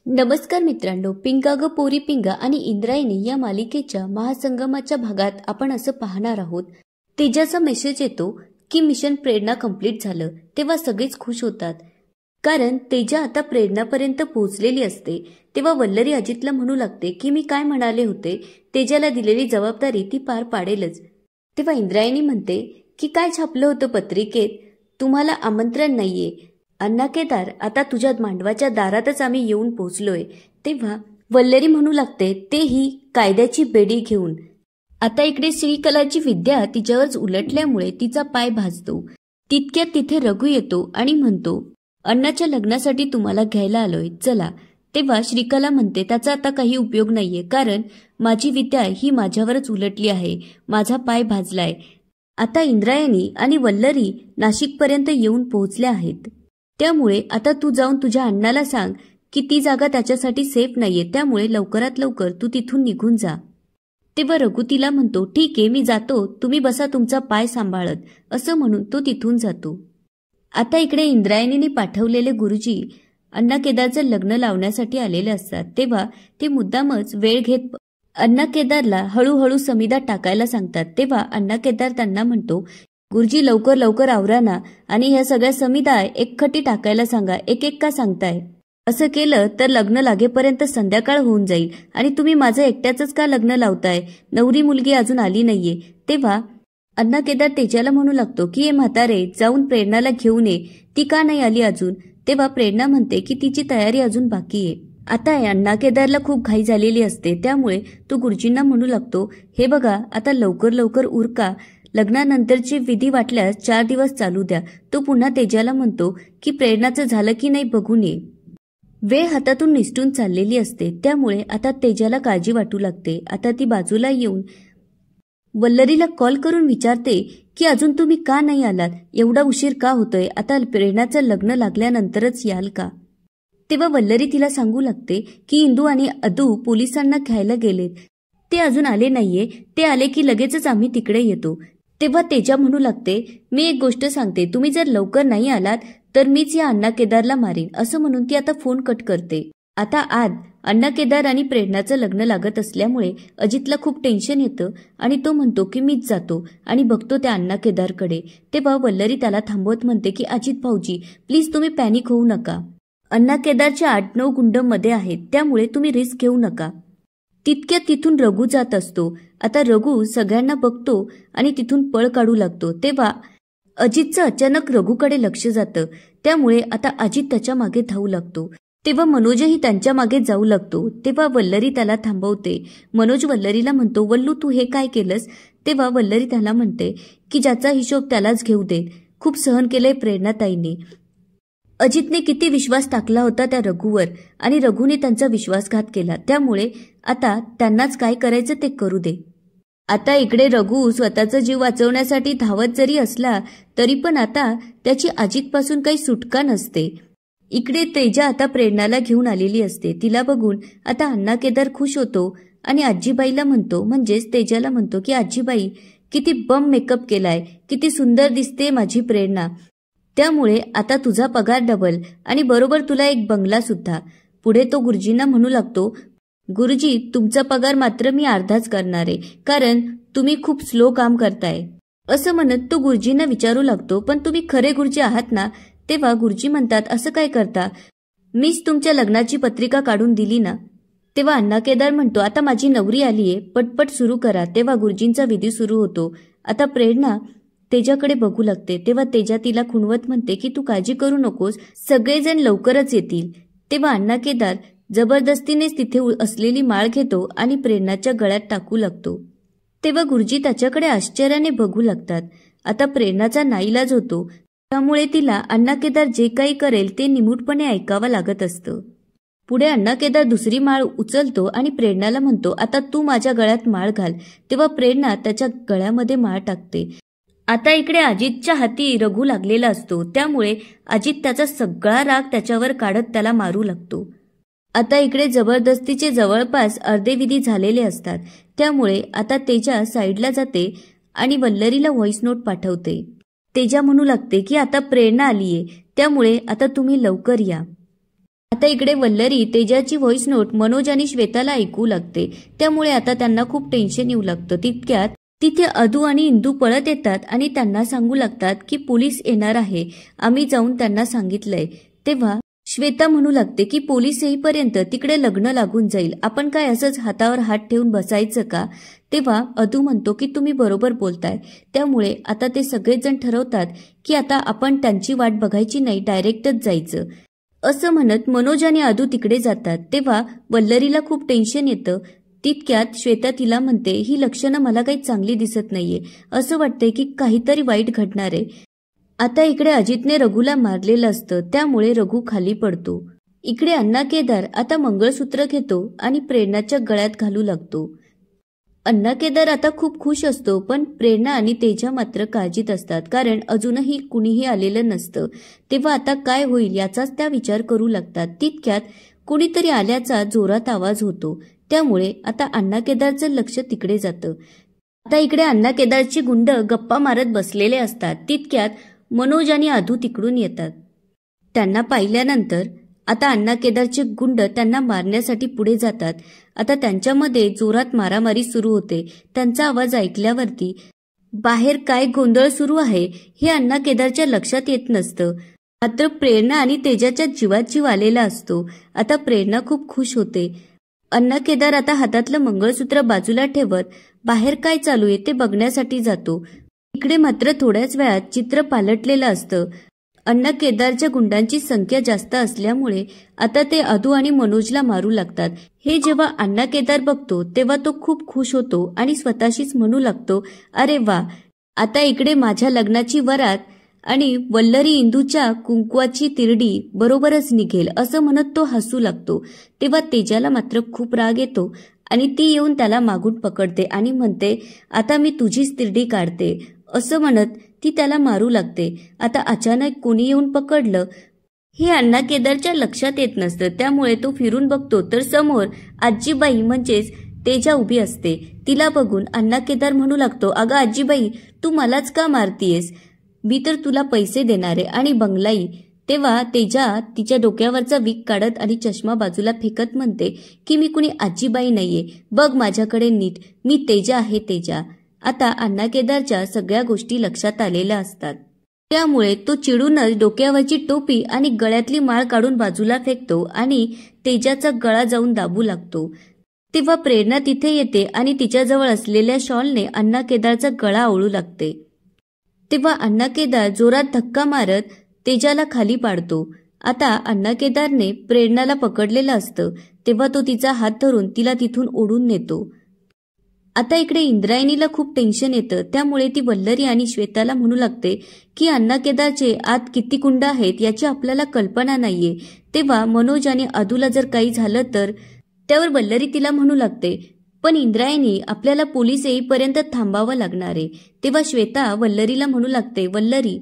नमस्कार मित्रांनो, पिंगा ग पोरी पिंगा आणि इंद्रायणी या मालिकेच्या महासंगमाच्या भागात आपण असं पाहणार आहोत. तेजाचा मेसेज येतो की मिशन प्रेरणा कंप्लीट झालं. तेव्हा सगळेच खुश होतात कारण तेजा आता प्रेरणापर्यंत पोहोचलेली असते. तेव्हा वल्लरी अजितला म्हणू लागते की मी काय म्हणाले होते, तेजाला दिलेली जबाबदारी ती पार पाडेलच. तेव्हा इंद्रायणी म्हणते की काय छापलं होतं पत्रिकेत, तुम्हाला आमंत्रण नाहीये. अण्णा केदार, आता तुझ्या मांडवाच्या दारातच आम्ही येऊन पोहोचलोय. तेव्हा वल्लरी म्हणू लागते तेही कायद्याची बेडी घेऊन. आता इकडे श्रीकलाची विद्या तिच्यावर उलटल्यामुळे तिचा पाय भाजतो. तितक्यात तिथे रघु येतो आणि म्हणतो अण्णाच्या लग्नासाठी तुम्हाला घ्यायला आलोय, चला. तेव्हा श्रीकला म्हणते त्याचा आता काही उपयोग नाहीये, कारण माझी विद्या ही माझ्यावरच उलटली आहे, माझा पाय भाजलाय. आता इंद्रायणी आणि वल्लरी नाशिकपर्यंत येऊन पोहोचल्या आहेत. त्यामुळे आता तू जाऊन तुझ्या अण्णाला सांग की ती जागा त्याच्यासाठी सेफ नाहीये, त्यामुळे लवकरात लवकर तू तिथून निघून जा. तेव्हा रघु तिला म्हणतो ठीक आहे, मी जातो, तुम्ही बसा तुमचा पाय सांभाळत, असं म्हणून तो तिथून जातो. आता इकडे इंद्रायणीने पाठवलेले गुरुजी अण्णा केदारचं लग्न लावण्यासाठी आलेले असतात. तेव्हा ते मुद्दामच वेळ घेत अण्णा केदारला हळूहळू समिधा टाकायला सांगतात. तेव्हा अण्णा केदार त्यांना म्हणतो गुरुजी लवकर लवकर आवरा ना, आणि ह्या सगळ्या समिधा एकखटी टाकायला सांगा, एक एक का सांगताय? असं केलं तर लग्न लागेपर्यंत संध्याकाळ होऊन जाईल आणि तुम्ही माझं एकट्याच का लग्न लावताय, नवरी मुलगी अजून आली नाहीये. तेव्हा अण्णा केदार तेजाला म्हणू लागतो की हे म्हातारे जाऊन प्रेरणाला घेऊन ये, ती का नाही आली अजून. तेव्हा प्रेरणा म्हणते की तिची तयारी अजून बाकी आहे. आता अण्णा केदारला खूप घाई झालेली असते, त्यामुळे तो गुरुजींना म्हणू लागतो हे बघा आता लवकर लवकर उरका, लग्नानंतरची विधी वाटल्यास 4 दिवस चालू द्या. तो पुन्हा तेजाला म्हणतो की प्रेरणाचं झालं की नाही बघून ये. वेळ हातातून निसटून चाललेली असते, त्यामुळे आता तेजाला काळजी वाटू लागते. आता ती बाजूला येऊन वल्लरीला कॉल करून विचारते की अजून तुम्ही का नाही आलात, एवढा उशीर का होतोय, आता प्रेरणाचं लग्न लागल्यानंतरच याल का. तेव्हा वल्लरी तिला सांगू लागते की इंदू आणि अदू पोलिसांना घ्यायला गेलेत, ते अजून आले नाहीये, ते आले की लगेचच आम्ही तिकडे येतो. तेव्हा तेजा म्हणू लागते मी एक गोष्ट सांगते, तुम्ही जर लवकर नाही आलात तर मीच या अण्णा केदारला मारीन, असं म्हणून ती आता फोन कट करते. आता आज अण्णा केदार आणि प्रेरणाचं लग्न लागत असल्यामुळे अजितला खूप टेन्शन येतं आणि तो म्हणतो की मीच जातो आणि बघतो त्या अण्णा केदारकडे. तेव्हा वल्लरी त्याला थांबवत म्हणते की अजित भाऊजी प्लीज तुम्ही पॅनिक होऊ नका, अण्णा केदारच्या 8-9 गुंड मध्ये आहेत, त्यामुळे तुम्ही रिस्क घेऊ नका. तितक्यात तिथून रघु जात असतो. आता रघु सगळ्यांना बघतो आणि तिथून पळ काढू लागतो. तेव्हा अजितचं अचानक रघुकडे लक्ष जातं, त्यामुळे आता अजित त्याच्या मागे धावू लागतो. तेव्हा मनोजही त्यांच्या मागे जाऊ लागतो. तेव्हा वल्लरी त्याला थांबवते. मनोज वल्लरीला म्हणतो वल्लू तू हे काय केलंस. तेव्हा वल्लरी त्याला म्हणते की ज्याचा हिशोब त्यालाच घेऊ देत, खूप सहन केलंय प्रेरणाताईने. अजितने किती विश्वास टाकला होता त्या रघुवर आणि रघुने त्यांचा विश्वासघात केला, त्यामुळे आता त्यांनाच काय करायचं ते करू दे. आता इकडे रघु स्वतःचा जीव वाचवण्यासाठी धावत जरी असला तरी पण आता त्याची अजितपासून काही सुटका नसते. इकडे तेजा आता प्रेरणाला घेऊन आलेली असते. तिला बघून आता अण्णा केदार खुश होतो आणि आजीबाईला म्हणतो, म्हणजेच तेजाला म्हणतो की आजीबाई किती बम मेकअप केलाय, किती सुंदर दिसते माझी प्रेरणा, त्यामुळे आता तुझा पगार डबल आणि बरोबर तुला एक बंगला सुद्धा. पुढे तो गुरुजींना म्हणू लागतो गुरुजी तुमचा पगार मात्र मी अर्धाच करणार आहे, कारण तुम्ही खूप स्लो काम करताय. असं म्हणत तो गुरुजींना विचारू लागतो पण तुम्ही खरे गुरुजी आहात ना. तेव्हा गुरुजी म्हणतात असं काय करता, मीच तुमच्या लग्नाची पत्रिका काढून दिली ना. तेव्हा अण्णा केदार म्हणतो आता माझी नवरी आलीये, पटपट सुरू करा. तेव्हा गुरुजींचा विधी सुरू होतो. आता प्रेरणा तेजाकडे बघू लागते. तेव्हा तेजा तिला खुणवत म्हणते की तू काळजी करू नकोस, सगळेजण लवकरच येतील. तेव्हा अण्णा केदार जबरदस्तीनेच तिथे असलेली माळ घेतो आणि प्रेरणाच्या गळ्यात टाकू लागतो. तेव्हा गुरुजी त्याच्याकडे आश्चर्याने बघू लागतात. आता प्रेरणाचा नाईलाज होतो, त्यामुळे तिला अण्णा केदार जे काही करेल ते निमूटपणे ऐकावं लागत असतं. पुढे अण्णा केदार दुसरी माळ उचलतो आणि प्रेरणाला म्हणतो आता तू माझ्या गळ्यात माळ घाल. तेव्हा प्रेरणा त्याच्या गळ्यामध्ये माळ टाकते. आता इकडे अजितच्या हाती रघु लागलेला असतो, त्यामुळे अजित त्याचा सगळा राग त्याच्यावर काढत त्याला मारू लागतो. आता इकडे जबरदस्तीचे जवळपास अर्धे विधी झालेले असतात, त्यामुळे आता तेजा साईडला जाते आणि वल्लरीला व्हॉइस नोट पाठवते. तेजा म्हणू लागते की आता प्रेरणा आलीये, त्यामुळे आता तुम्ही लवकर या. आता इकडे वल्लरी तेजाची व्हॉइस नोट मनोज आणि श्वेताला ऐकू लागते, त्यामुळे आता त्यांना खूप टेन्शन येऊ लागतं. तितक्यात तिथे अदू आणि इंदू पळत येतात आणि त्यांना सांगू लागतात की पोलीस येणार आहे, आम्ही जाऊन त्यांना सांगितलंय. तेव्हा श्वेता म्हणू लागते की पोलीस येईपर्यंत तिकडे लग्न लागून जाईल, आपण काय असंच हातावर हात ठेवून बसायचं का? तेव्हा अदू म्हणतो की तुम्ही बरोबर बोलताय. त्यामुळे आता ते सगळेजण ठरवतात की आता आपण त्यांची वाट बघायची नाही, डायरेक्टच जायचं. असं म्हणत मनोज आणि अदू तिकडे जातात. तेव्हा वल्लरीला खूप टेन्शन येतं. तितक्यात श्वेता तिला म्हणते, ही लक्षणं मला काही चांगली दिसत नाहीये, असं वाटतंय की काहीतरी वाईट घडणार आहे. आता इकडे अजितने रघुला मारलेलं असतं, त्यामुळे रघु खाली पडतो. इकडे अण्णा केदार आता मंगळसूत्र घेतो आणि प्रेरणाच्या गळ्यात घालू लागतो. अण्णा केदार आता खूप खुश असतो, पण प्रेरणा आणि तेजा मात्र काळजीत असतात, कारण अजूनही कुणीही आलेलं नसतं. तेव्हा आता काय होईल याचाच त्या विचार करू लागतात. तितक्यात कुणीतरी आल्याचा जोरात आवाज होतो, त्यामुळे आता अण्णा केदारचं लक्ष तिकडे जातं. आता इकडे अण्णा केदारची गुंड गप्पा मारत बसलेले असतात. तितक्यात मनोज आणि अदू तिकडून येतात. त्यांना पाहिल्यानंतर आता अण्णा केदारचे गुंड त्यांना मारण्यासाठी पुढे जातात. आता त्यांच्यामध्ये जोरात मारामारी सुरू होते. त्यांचा आवाज ऐकल्यावरती बाहेर काय गोंधळ सुरू आहे हे अण्णा केदारच्या लक्षात येत नसतं. मात्र प्रेरणा आणि तेजाच्या जीवात जीव आलेला असतो. आता प्रेरणा खूप खुश होते. अण्णा केदार आता हातातलं मंगळसूत्र बाजूला ठेवत बाहेर काय चालू आहे ते बघण्यासाठी जातो. इकडे मात्र थोड्याच वेळात चित्र पालटलेलं असतं. अण्णा केदारच्या गुंडांची संख्या जास्त असल्यामुळे आता ते अदू आणि मनोजला मारू लागतात. हे जेव्हा अण्णा केदार बघतो तेव्हा तो खूप खुश होतो आणि स्वतःशीच म्हणू लागतो, अरे वा, आता इकडे माझ्या लग्नाची वरात आणि वल्लरी इंदूच्या कुंकवाची तिरडी बरोबरच निघेल, असं म्हणत तो हसू लागतो. तेव्हा तेजाला मात्र खूप राग येतो आणि ती येऊन त्याला मागून पकडते आणि म्हणते, आता मी तुझीच तिरडी काढते, असं म्हणत ती त्याला मारू लागते. आता अचानक कोणी येऊन पकडलं हे अण्णा केदारच्या लक्षात येत नसतं, त्यामुळे तो फिरून बघतो तर समोर आजीबाई म्हणजेच तेजा उभी असते. तिला बघून अण्णा केदार म्हणू लागतो, अगं आजीबाई, तू मलाच का मारतीयेस? मी तर तुला पैसे देणारे आणि बंगलाई. तेव्हा तेजा तिच्या डोक्यावरचा विक काढत आणि चष्मा बाजूला फेकत म्हणते की मी कुणी आजीबाई नाहीये, बघ माझ्याकडे नीट, मी तेजा आहे, तेजा. आता अण्णा केदारच्या सगळ्या गोष्टी लक्षात आलेल्या असतात, त्यामुळे तो चिडूनच डोक्यावरची टोपी आणि गळ्यातली माळ काढून बाजूला फेकतो आणि तेजाचा गळा जाऊन दाबू लागतो. तेव्हा प्रेरणा तिथे येते आणि तिच्याजवळ असलेल्या शॉलने अण्णा केदारचा गळा आवळू लागते. तेव्हा अण्णा केदार जोरात धक्का मारत तेजाला खाली पाडतो. आता अण्णा केदारने प्रेरणाला पकडलेलं असतं, तेव्हा तो तिचा हात धरून तिला तिथून ओढून नेतो. आता इकडे इंद्रायणीला खूप टेन्शन येतं, त्यामुळे ती वल्लरी आणि श्वेताला म्हणू लागते की अण्णा केदारचे आत किती गुंड आहेत याची आपल्याला कल्पना नाहीये. तेव्हा मनोज आणि अदूला जर काही झालं तर त्यावर वल्लरी तिला म्हणू लागते, पण इंद्रायणी, आपल्याला पोलीस येईपर्यंत थांबावं लागणार आहे. तेव्हा श्वेता वल्लरीला म्हणू लागते, वल्लरी,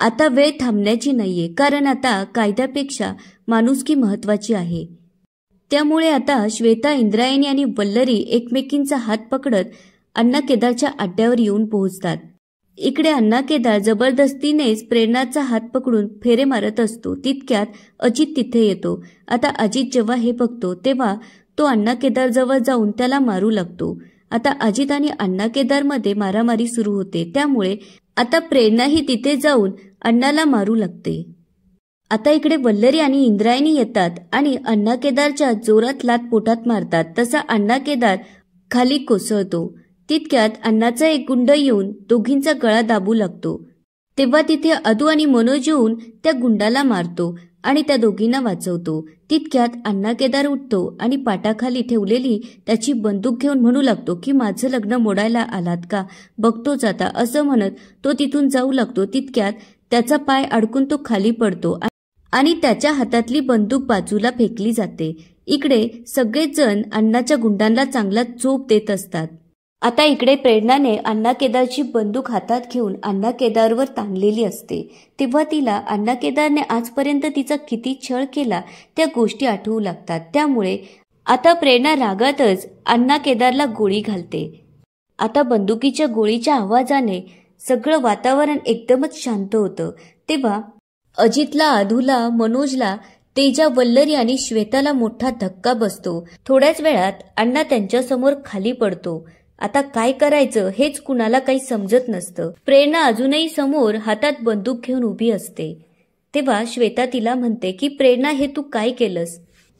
आता वेळ थांबण्याची नाहीये, कारण आता कायद्यापेक्षा माणुसकी महत्वाची आहे. त्यामुळे आता श्वेता, इंद्रायणी आणि वल्लरी एकमेकींचा हात पकडत अण्णा केदारच्या अड्ड्यावर येऊन पोहोचतात. इकडे अण्णा केदार जबरदस्तीनेच प्रेरणाचा हात पकडून फेरे मारत असतो. तितक्यात अजित तिथे येतो. आता अजित जेव्हा हे बघतो तेव्हा तो अण्णा केदार जवळ जाऊन त्याला मारू लागतो. आता अजित आणि अण्णा केदारमध्ये मारामारी सुरू होते, त्यामुळे आता प्रेरणाही तिथे जाऊन अण्णाला मारू लागते. आता इकडे वल्लरी आणि इंद्रायणी येतात आणि अण्णा केदारच्या जोरात लात पोटात मारतात. तसा अण्णा केदार खाली कोसळतो. तितक्यात अण्णाचा एक गुंड येऊन दोघींचा गळा दाबू लागतो. तेव्हा तिथे अदू आणि मनोज येऊन त्या गुंडाला मारतो आणि त्या दोघींना वाचवतो. तितक्यात अण्णा केदार उठतो आणि पाटाखाली ठेवलेली त्याची बंदूक घेऊन म्हणू लागतो की माझं लग्न मोडायला आलात का, बघतोच आता, असं म्हणत तो तिथून जाऊ लागतो. तितक्यात त्याचा पाय अडकून तो खाली पडतो आणि त्याच्या हातातली बंदूक बाजूला फेकली जाते. इकडे सगळेच जण अण्णाच्या गुंडांना चांगला चोप देत असतात. आता इकडे प्रेरणाने अण्णा केदारची बंदूक हातात घेऊन अण्णा केदारवर ताणलेली असते. तेव्हा तिला अण्णा केदारने आजपर्यंत तिचा किती छळ केला त्या गोष्टी आठवू लागतात. त्यामुळे आता प्रेरणा रागातच अण्णा केदारला गोळी घालते. आता बंदुकीच्या गोळीच्या आवाजाने सगळं वातावरण एकदमच शांत होतं. तेव्हा अजितला, अदूला, मनोजला तेजा, वल्लरी आणि श्वेताला मोठा धक्का बसतो. थोड्याच वेळात अण्णा त्यांच्यासमोर खाली पडतो. आता काय करायचं हेच कुणाला काही समजत नसतं. प्रेरणा अजूनही समोर हातात बंदूक घेऊन उभी असते. तेव्हा श्वेता तिला म्हणते की प्रेरणा, हे तू काय केलंस?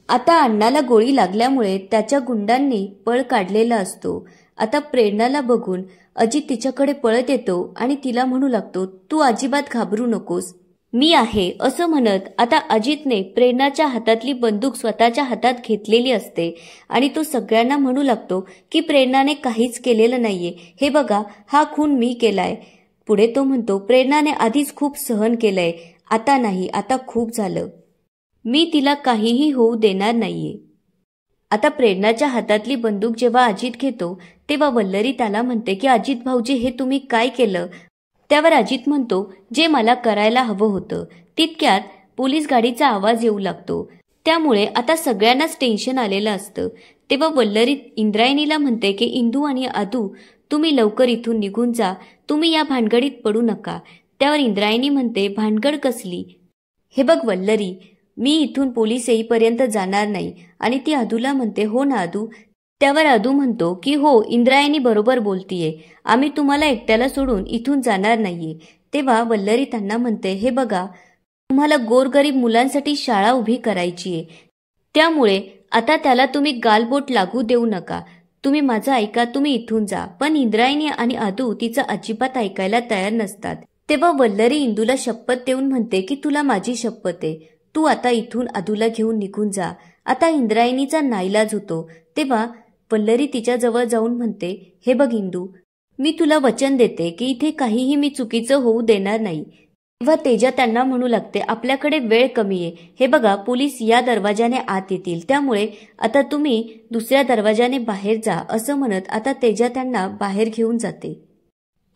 आता अण्णाला गोळी लागल्यामुळे त्याच्या गुंडांनी पळ काढलेला असतो. आता प्रेरणाला बघून अजित तिच्याकडे पळत येतो आणि तिला म्हणू लागतो, तू अजिबात घाबरू नकोस, मी आहे असं म्हणत आता अजितने प्रेरणाच्या हातातली बंदूक स्वतःच्या हातात घेतलेली असते आणि तो सगळ्यांना म्हणू लागतो की प्रेरणाने काहीच केलेलं नाहीये, हे बघा हा खून मी केलाय. पुढे तो म्हणतो, प्रेरणाने आधीच खूप सहन केलंय, आता नाही, आता खूप झालं, मी तिला काहीही होऊ देणार नाहीये. आता प्रेरणाच्या हातातली बंदूक जेव्हा अजित घेतो तेव्हा वल्लरी त्याला म्हणते की अजित भाऊजी, हे तुम्ही काय केलं? त्यावर अजित म्हणतो, जे मला करायला हवं होतं. तितक्यात पोलीस गाडीचा आवाज येऊ लागतो. त्यामुळे आता सगळ्यांनाच टेन्शन आलेलं असतं. तेव्हा वल्लरी इंद्रायणीला म्हणते की इंदू आणि आदू, तुम्ही लवकर इथून निघून जा, तुम्ही या भानगडीत पडू नका. त्यावर इंद्रायणी म्हणते, भानगड कसली? हे बघ वल्लरी, मी इथून पोलीस येईपर्यंत जाणार नाही. आणि ती आदूला म्हणते, हो ना आदू? त्यावर आदू म्हणतो की हो, इंद्रायणी बरोबर बोलतीये, आम्ही तुम्हाला एकट्याला सोडून इथून जाणार नाहीये. तेव्हा वल्लरी त्यांना म्हणते, हे बघा, तुम्हाला गोरगरीब मुलांसाठी शाळा उभी करायचीये, त्यामुळे आता त्याला तुम्ही गालबोट लागू देऊ नका. तुम्ही माझं ऐका, तुम्ही इथून जा. पण इंद्रायणी आणि आदू तिचं अजिबात ऐकायला तयार नसतात. तेव्हा वल्लरी इंदूला शपथ देऊन म्हणते की तुला माझी शपथ आहे, तू आता इथून आदूला घेऊन निघून जा. आता इंद्रायणीचा नाईलाज होतो. तेव्हा वल्लरी तिच्याजवळ जाऊन म्हणते, हे बघ इंदू, मी तुला वचन देते की इथे काहीही मी चुकीचं होऊ देणार नाही. तेव्हा तेजा त्यांना म्हणू लागते, आपल्याकडे वेळ कमी आहे, हे बघा पोलीस या दरवाजाने आत येतील, त्यामुळे आता तुम्ही दुसऱ्या दरवाजाने बाहेर जा. असं म्हणत आता तेजा त्यांना बाहेर घेऊन जाते.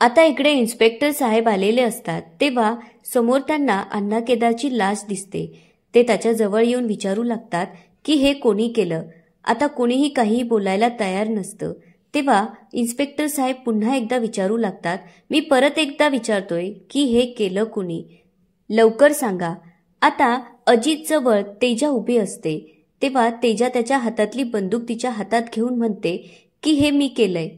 आता इकडे इन्स्पेक्टर साहेब आलेले असतात. तेव्हा समोर त्यांना अण्णा केदारची लाश दिसते. ते त्याच्या जवळ येऊन विचारू लागतात की हे कोणी केलं? आता कोणीही काही बोलायला तयार नसतं. तेव्हा इन्स्पेक्टर साहेब पुन्हा एकदा विचारू लागतात, मी परत एकदा विचारतोय की हे केलं कुणी? लवकर सांगा. आता अजित जवळ तेजा उभी असते. तेव्हा तेजा त्याच्या हातातली बंदूक तिच्या हातात घेऊन म्हणते की हे मी केलंय.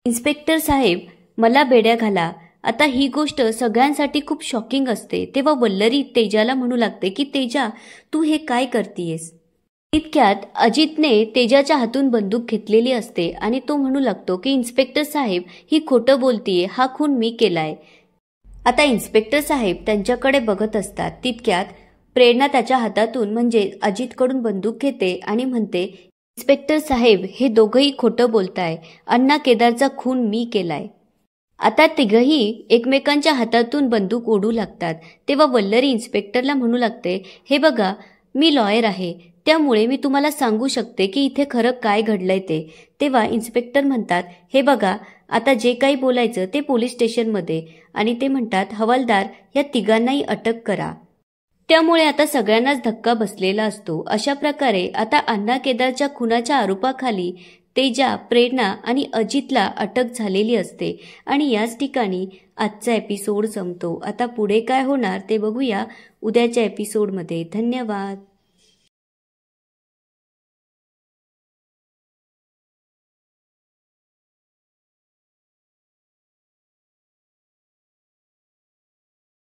इन्स्पेक्टर साहेब, मला बेड्या घाला. आता ही गोष्ट सगळ्यांसाठी खूप शॉकिंग असते. तेव्हा वल्लरी तेजाला म्हणू लागते की तेजा, तू हे काय करतीयस? इतक्यात अजितने तेजाच्या हातून बंदूक घेतलेली असते आणि तो म्हणू लागतो की इन्स्पेक्टर साहेब, ही खोटं बोलतीये, हा खून मी केलाय. आता इन्स्पेक्टर साहेब त्यांच्याकडे बघत असतात. तितक्यात प्रेरणा त्याच्या हातातून म्हणजे अजितकडून बंदूक घेते आणि म्हणते, इन्स्पेक्टर साहेब, हे दोघंही खोटं बोलताय, अण्णा केदारचा खून मी केलाय. आता तिघही एकमेकांच्या हातातून बंदूक ओढू लागतात. तेव्हा वल्लरी इन्स्पेक्टरला म्हणू लागते, हे बघा, मी लॉयर आहे, त्यामुळे मी तुम्हाला सांगू शकते की इथे खरं काय घडलंय ते. तेव्हा इन्स्पेक्टर म्हणतात, हे बघा, आता जे काही बोलायचं ते पोलीस स्टेशनमध्ये. आणि ते म्हणतात, हवालदार, या तिघांनाही अटक करा. त्यामुळे आता सगळ्यांनाच धक्का बसलेला असतो. अशा प्रकारे आता अण्णा केदारच्या खुनाच्या आरोपाखाली तेजा, प्रेरणा आणि अजितला अटक झालेली असते. आणि याच ठिकाणी आजचा एपिसोड संपतो. आता पुढे काय होणार ते बघूया उद्याच्या एपिसोडमध्ये. धन्यवाद.